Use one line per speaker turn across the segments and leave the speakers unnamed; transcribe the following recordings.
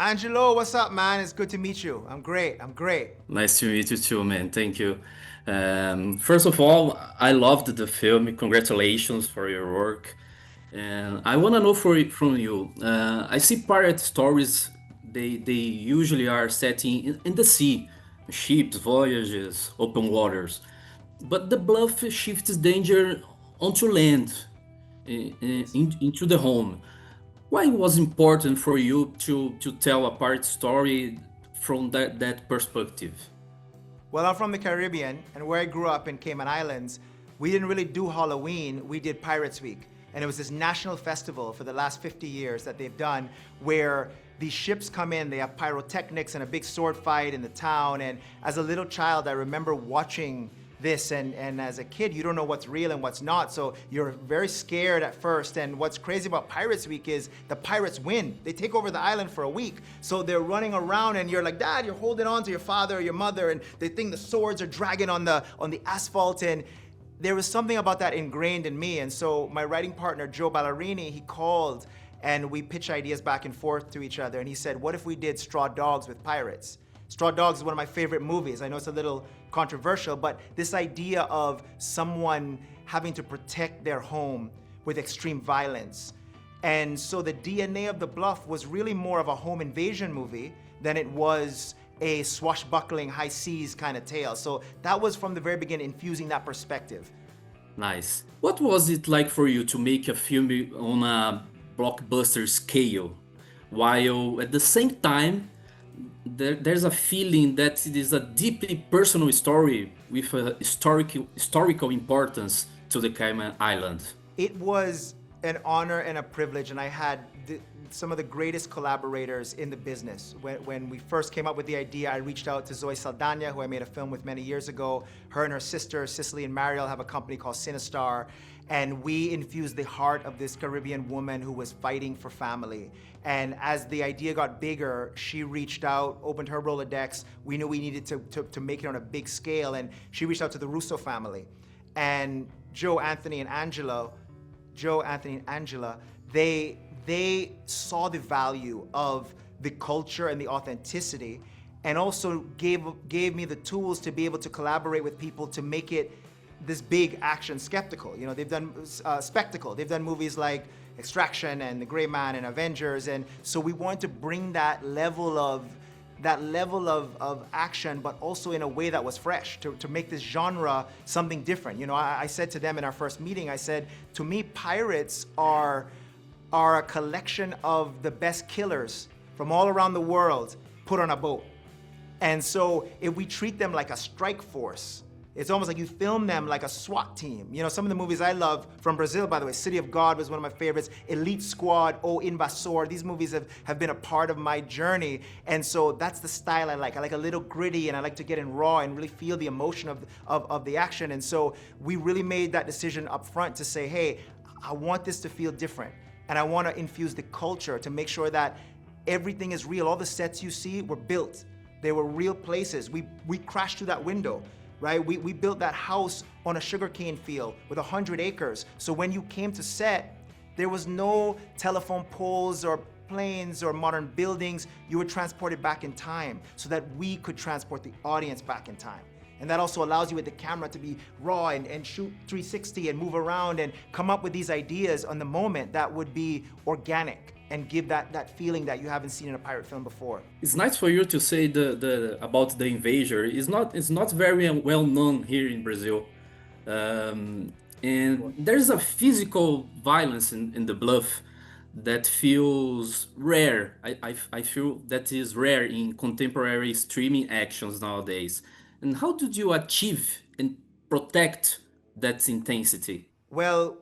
Angelo, what's up, man? It's good to meet you. I'm great. I'm great.
Nice to meet you too, man. Thank you. First of all, I loved the film. Congratulations for your work. And I want to know from you. I see pirate stories. They usually are set in the sea, ships, voyages, open waters. But the bluff shifts danger onto land, into the home. Why was important for you to tell a pirate story from that perspective?
Well, I'm from the Caribbean, and where I grew up in Cayman Islands, we didn't really do Halloween, we did Pirates Week. And it was this national festival for the last 50 years that they've done where these ships come in, they have pyrotechnics and a big sword fight in the town. And as a little child, I remember watching this, and as a kid, you don't know what's real and what's not, so you're very scared at first. And what's crazy about Pirates Week is the pirates win. They take over the island for a week, so they're running around, and you're like, Dad, you're holding on to your father or your mother, and they think the swords are dragging on the asphalt. And there was something about that ingrained in me. And so my writing partner, Joe Ballerini, he called, and we pitched ideas back and forth to each other, and he said, what if we did Straw Dogs with pirates? Straw Dogs is one of my favorite movies. I know it's a little controversial, but this idea of someone having to protect their home with extreme violence. And so the DNA of The Bluff was really more of a home invasion movie than it was a swashbuckling high seas kind of tale. So that was from the very beginning infusing that perspective.
Nice. What was it like for you to make a film on a blockbuster scale, while at the same time there's a feeling that it is a deeply personal story with a historical importance to the Cayman Island?
It was an honor and a privilege, and I had some of the greatest collaborators in the business. When we first came up with the idea, I reached out to Zoe Saldana, who I made a film with many years ago. Her and her sister, Cicely and Mariel, have a company called Sinistar, and we infused the heart of this Caribbean woman who was fighting for family. And as the idea got bigger, she reached out, opened her Rolodex. We knew we needed to make it on a big scale, and she reached out to the Russo family. And Joe, Anthony, and Angela, they saw the value of the culture and the authenticity, and also gave me the tools to be able to collaborate with people to make it this big action spectacle. You know, they've done spectacle. They've done movies like Extraction and The Gray Man and Avengers, and so we wanted to bring that level of action, but also in a way that was fresh, to make this genre something different. You know, I said to them in our first meeting, I said, to me, pirates are a collection of the best killers from all around the world put on a boat. And so if we treat them like a strike force, it's almost like you film them like a SWAT team. You know, some of the movies I love from Brazil, by the way, City of God was one of my favorites, Elite Squad, O Invasor, these movies have been a part of my journey. And so that's the style I like. I like a little gritty, and I like to get in raw and really feel the emotion of the action. And so we really made that decision up front to say, hey, I want this to feel different. And I want to infuse the culture to make sure that everything is real. All the sets you see were built. They were real places. We crashed through that window, right? We built that house on a sugarcane field with 100 acres. So when you came to set, there was no telephone poles or planes or modern buildings. You were transported back in time so that we could transport the audience back in time. And that also allows you with the camera to be raw and shoot 360 and move around and come up with these ideas on the moment that would be organic and give that feeling that you haven't seen in a pirate film before.
It's nice for you to say the about the invasion. It's not very well known here in Brazil, and there's a physical violence in the bluff that feels rare. I feel that is rare in contemporary streaming actions nowadays. And how did you achieve and protect that intensity?
Well,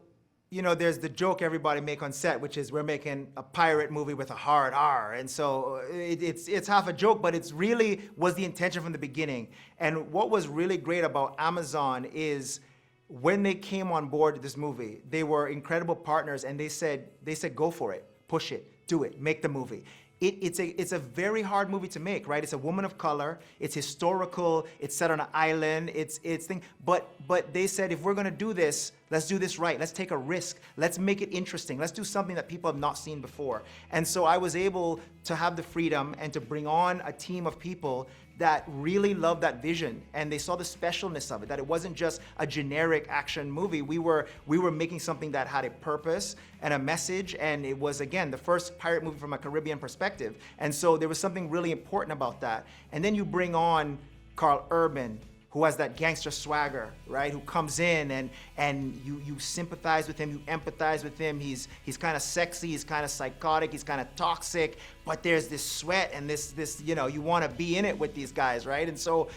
you know, there's the joke everybody make on set, which is we're making a pirate movie with a hard R. And so it's half a joke, but it's really was the intention from the beginning. And what was really great about Amazon is when they came on board this movie, they were incredible partners, and they said, go for it, push it, do it, make the movie. it's a very hard movie to make, right? It's a woman of color. It's historical. It's set on an island. It's thing. But they said, if we're gonna do this, let's do this right. Let's take a risk. Let's make it interesting. Let's do something that people have not seen before. And so I was able to have the freedom and to bring on a team of people that really loved that vision, and they saw the specialness of it, that it wasn't just a generic action movie. We were making something that had a purpose and a message, and it was, again, the first pirate movie from a Caribbean perspective. And so there was something really important about that. And then you bring on Carl Urban, who has that gangster swagger, right? Who comes in and you sympathize with him, you empathize with him. He's kind of sexy, he's kind of psychotic, he's kind of toxic, but there's this sweat and this you want to be in it with these guys, right? And so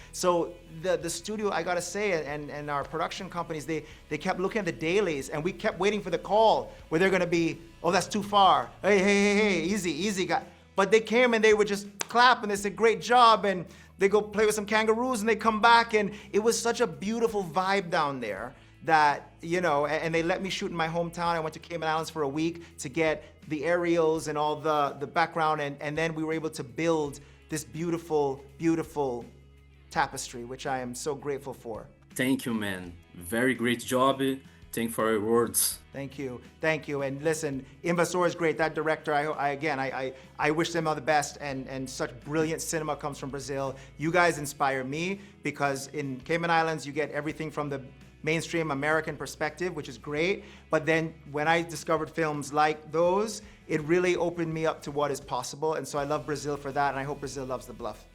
the studio, I gotta say, and our production companies, they kept looking at the dailies, and we kept waiting for the call where they're gonna be, oh, that's too far. Hey, easy, guy. But they came and they would just clap and they said, great job, and they go play with some kangaroos and they come back, and it was such a beautiful vibe down there that, and they let me shoot in my hometown. I went to Cayman Islands for a week to get the aerials and all the background, and then we were able to build this beautiful, beautiful tapestry, which I am so grateful for.
Thank you, man. Very great job. Thank you for your words.
Thank you. And listen, Invasor is great. That director, I wish them all the best, and such brilliant cinema comes from Brazil. You guys inspire me, because in Cayman Islands, you get everything from the mainstream American perspective, which is great. But then when I discovered films like those, it really opened me up to what is possible. And so I love Brazil for that, and I hope Brazil loves The Bluff.